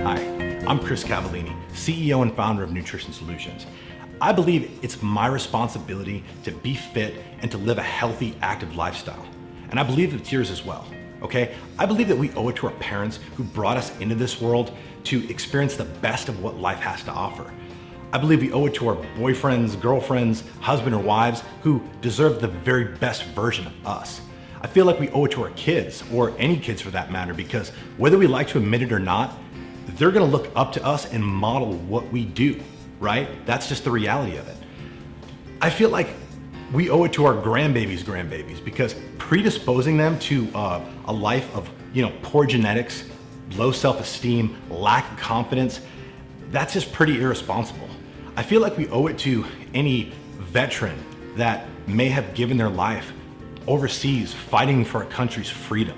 Hi, I'm Chris Cavallini, CEO and founder of Nutrition Solutions. I believe it's my responsibility to be fit and to live a healthy, active lifestyle. And I believe it's yours as well, okay? I believe that we owe it to our parents who brought us into this world to experience the best of what life has to offer. I believe we owe it to our boyfriends, girlfriends, husband or wives who deserve the very best version of us. I feel like we owe it to our kids, or any kids for that matter, because whether we like to admit it or not, they're gonna look up to us and model what we do, right? That's just the reality of it. I feel like we owe it to our grandbabies because predisposing them to a life of poor genetics, low self-esteem, lack of confidence, that's just pretty irresponsible. I feel like we owe it to any veteran that may have given their life overseas fighting for a country's freedom,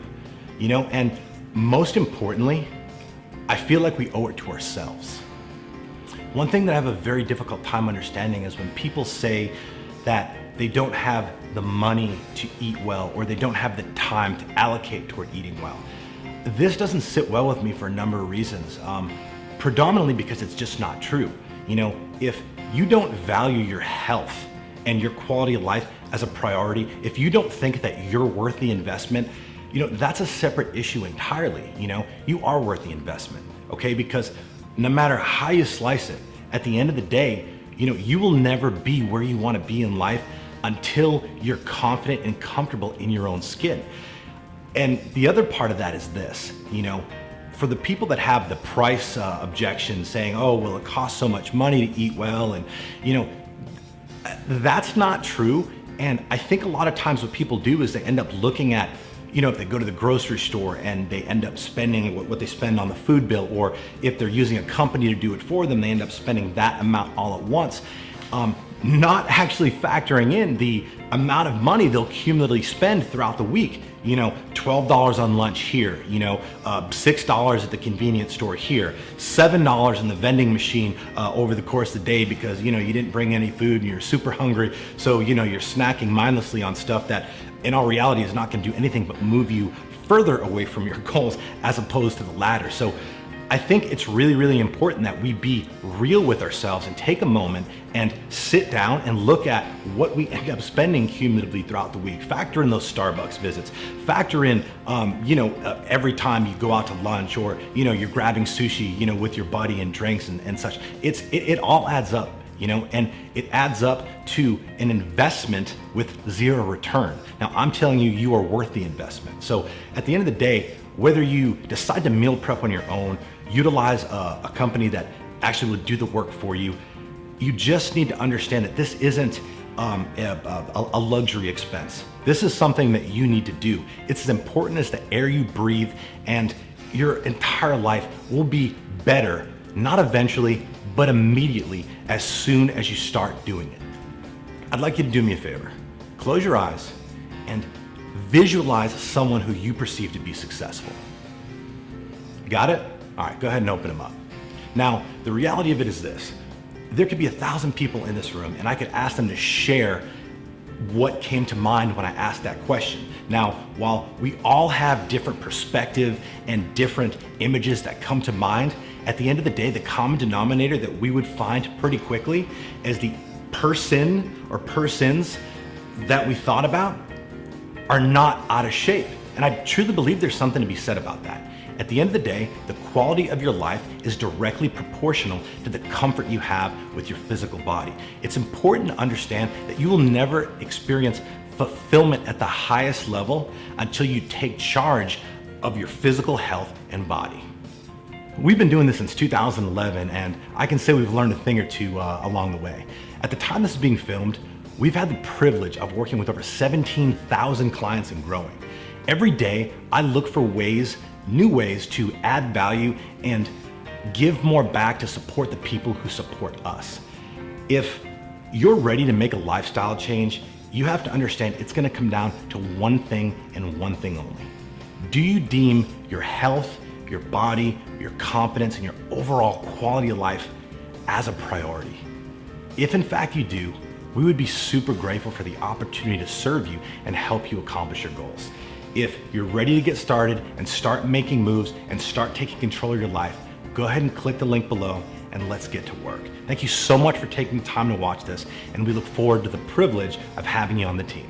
and most importantly, I feel like we owe it to ourselves. One thing that I have a very difficult time understanding is when people say that they don't have the money to eat well, or they don't have the time to allocate toward eating well. This doesn't sit well with me for a number of reasons, predominantly because it's just not true. If you don't value your health and your quality of life as a priority, if you don't think that you're worth the investment, that's a separate issue entirely. You are worth the investment, okay? Because no matter how you slice it, at the end of the day, you will never be where you want to be in life until you're confident and comfortable in your own skin. And the other part of that is this, for the people that have the price objection saying, oh, well, it costs so much money to eat well, and that's not true. And I think a lot of times what people do is they end up looking at, if they go to the grocery store and they end up spending what they spend on the food bill, or if they're using a company to do it for them, they end up spending that amount all at once, not actually factoring in the amount of money they'll cumulatively spend throughout the week. $12 on lunch here, $6 at the convenience store here, $7 in the vending machine over the course of the day because you didn't bring any food and you're super hungry, so you're snacking mindlessly on stuff that in all reality is not going to do anything but move you further away from your goals as opposed to the latter. So I think it's really, really important that we be real with ourselves and take a moment and sit down and look at what we end up spending cumulatively throughout the week. Factor in those Starbucks visits. Factor in, every time you go out to lunch, or you're grabbing sushi, with your buddy and drinks and such. It all adds up, and it adds up to an investment with zero return. Now, I'm telling you, you are worth the investment. So at the end of the day, whether you decide to meal prep on your own, utilize a company that actually will do the work for you, you just need to understand that this isn't a luxury expense. This is something that you need to do. It's as important as the air you breathe, and your entire life will be better, not eventually, but immediately, as soon as you start doing it. I'd like you to do me a favor. Close your eyes and visualize someone who you perceive to be successful. Got it? All right, go ahead and open them up. Now, the reality of it is this. There could be 1,000 people in this room, and I could ask them to share what came to mind when I asked that question. Now, while we all have different perspective and different images that come to mind, at the end of the day, the common denominator that we would find pretty quickly is the person or persons that we thought about are not out of shape. And I truly believe there's something to be said about that. At the end of the day, the quality of your life is directly proportional to the comfort you have with your physical body. It's important to understand that you will never experience fulfillment at the highest level until you take charge of your physical health and body. We've been doing this since 2011, and I can say we've learned a thing or two along the way. At the time this is being filmed, we've had the privilege of working with over 17,000 clients and growing. Every day, I look for new ways to add value and give more back to support the people who support us. If you're ready to make a lifestyle change, you have to understand it's gonna come down to one thing and one thing only. Do you deem your health, your body, your confidence, and your overall quality of life as a priority? If in fact you do, we would be super grateful for the opportunity to serve you and help you accomplish your goals. If you're ready to get started and start making moves and start taking control of your life, go ahead and click the link below and let's get to work. Thank you so much for taking the time to watch this, and we look forward to the privilege of having you on the team.